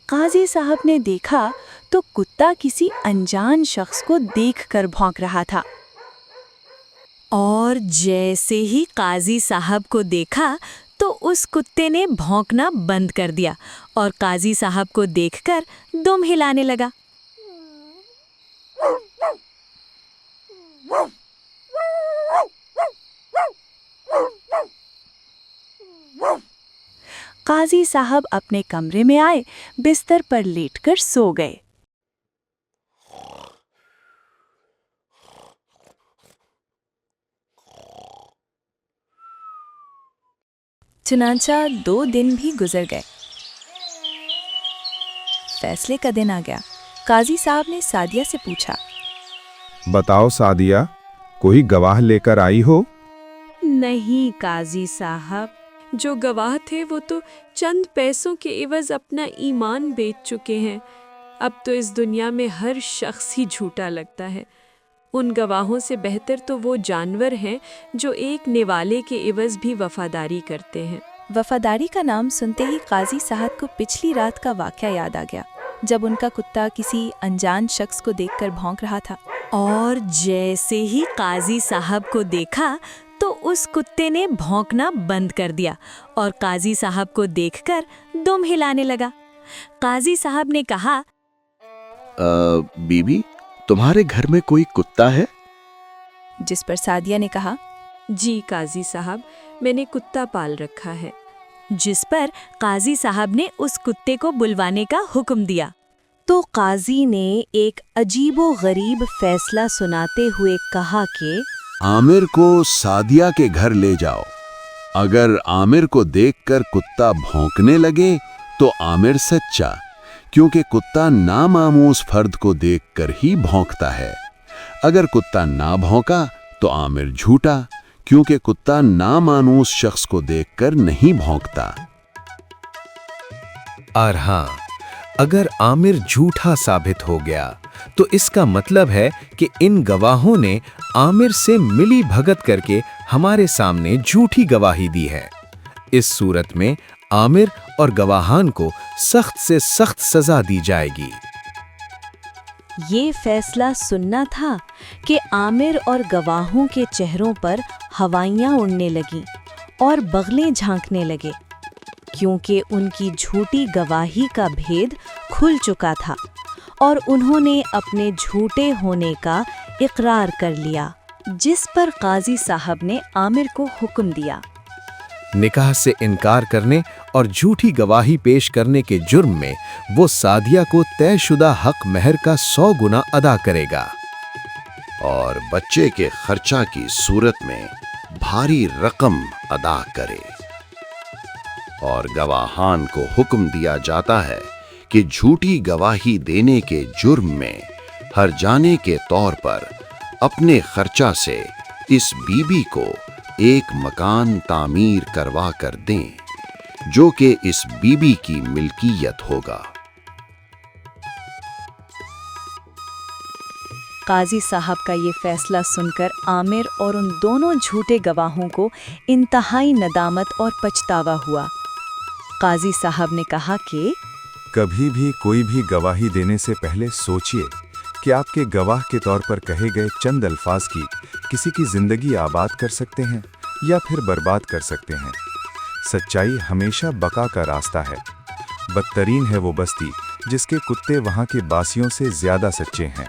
قاضی صاحب نے دیکھا تو کتا کسی انجان شخص کو دیکھ کر بھونک رہا تھا، اور جیسے ہی قاضی صاحب کو دیکھا تو اس کتے نے بھونکنا بند کر دیا اور قاضی صاحب کو دیکھ کر دم ہلانے لگا۔ قاضی صاحب اپنے کمرے میں آئے، بستر پر لیٹ کر سو گئے۔ چنانچہ 2 دن بھی گزر گئے۔ فیصلے کا دن آ گیا۔ قاضی صاحب نے سعدیہ سے پوچھا، بتاؤ سعدیہ، کوئی گواہ لے کر آئی ہو؟ نہیں قاضی صاحب، جو گواہ تھے وہ تو چند پیسوں کے عوض اپنا ایمان بیچ چکے ہیں۔ اب تو اس دنیا میں ہر شخص ہی جھوٹا لگتا ہے۔ ان گواہوں سے بہتر تو وہ جانور ہیں جو ایک نوالے کے عوض بھی وفاداری کرتے ہیں۔ وفاداری کا نام سنتے ہی قاضی صاحب کو پچھلی رات کا واقعہ یاد آ گیا، جب ان کا کتا کسی انجان شخص کو دیکھ کر بھونک رہا تھا، اور جیسے ہی قاضی صاحب کو دیکھا تو اس کتے نے بھونکنا بند کر دیا اور قاضی صاحب کو دیکھ کر دم ہلانے لگا۔ قاضی صاحب نے کہا، بی بی، تمہارے گھر میں کوئی کتا ہے؟ جس پر سعدیہ نے کہا، جی قاضی صاحب، میں نے کتا پال رکھا ہے۔ جس پر قاضی صاحب نے اس کتے کو بلوانے کا حکم دیا۔ تو قاضی نے ایک عجیب و غریب فیصلہ سناتے ہوئے کہا کہ عامر کو سعدیہ کے گھر لے جاؤ۔ اگر عامر کو دیکھ کر کتا بھونکنے لگے تو عامر سچا، کیونکہ کتا ناماموس فرد کو دیکھ کر ہی بھونکتا ہے۔ اگر کتا نہ بھونکا تو عامر جھوٹا، کیونکہ کتا نامانوس شخص کو دیکھ کر نہیں بھونکتا۔ اور ہاں، اگر عامر جھوٹا ثابت ہو گیا تو اس کا مطلب ہے کہ ان گواہوں نے عامر سے ملی بھگت کر کے ہمارے سامنے جھوٹی گواہی دی ہے۔ اس صورت میں عامر اور گواہان کو سخت سے سخت سزا دی جائے گی۔ یہ فیصلہ سننا تھا کہ عامر اور گواہوں کے چہروں پر ہوائیاں اڑنے لگیں اور بغلیں جھانکنے لگے، کیونکہ ان کی جھوٹی گواہی کا بھید کھل چکا تھا اور انہوں نے اپنے جھوٹے ہونے کا اقرار کر لیا، جس پر قاضی صاحب نے عامر کو حکم دیا، نکاح سے انکار کرنے اور جھوٹی گواہی پیش کرنے کے جرم میں وہ سعدیہ کو طے شدہ حق مہر کا 100 گنا ادا کرے گا، اور بچے کے خرچہ کی صورت میں بھاری رقم ادا کرے۔ اور گواہان کو حکم دیا جاتا ہے کہ جھوٹی گواہی دینے کے جرم میں ہر جانے کے طور پر اپنے خرچہ سے اس بی بی کو ایک مکان تعمیر کروا کر دیں، جو کہ اس بی بی کی ملکیت ہوگا۔ قاضی صاحب کا یہ فیصلہ سن کر عامر اور ان دونوں جھوٹے گواہوں کو انتہائی ندامت اور پچھتاوا ہوا۔ قاضی صاحب نے کہا کہ کبھی بھی کوئی بھی گواہی دینے سے پہلے سوچئے کہ آپ کے گواہ کے طور پر کہے گئے چند الفاظ کی کسی کی زندگی آباد کر سکتے ہیں یا پھر برباد کر سکتے ہیں۔ سچائی ہمیشہ بقا کا راستہ ہے۔ بدترین ہے وہ بستی جس کے کتے وہاں کے باسیوں سے زیادہ سچے ہیں۔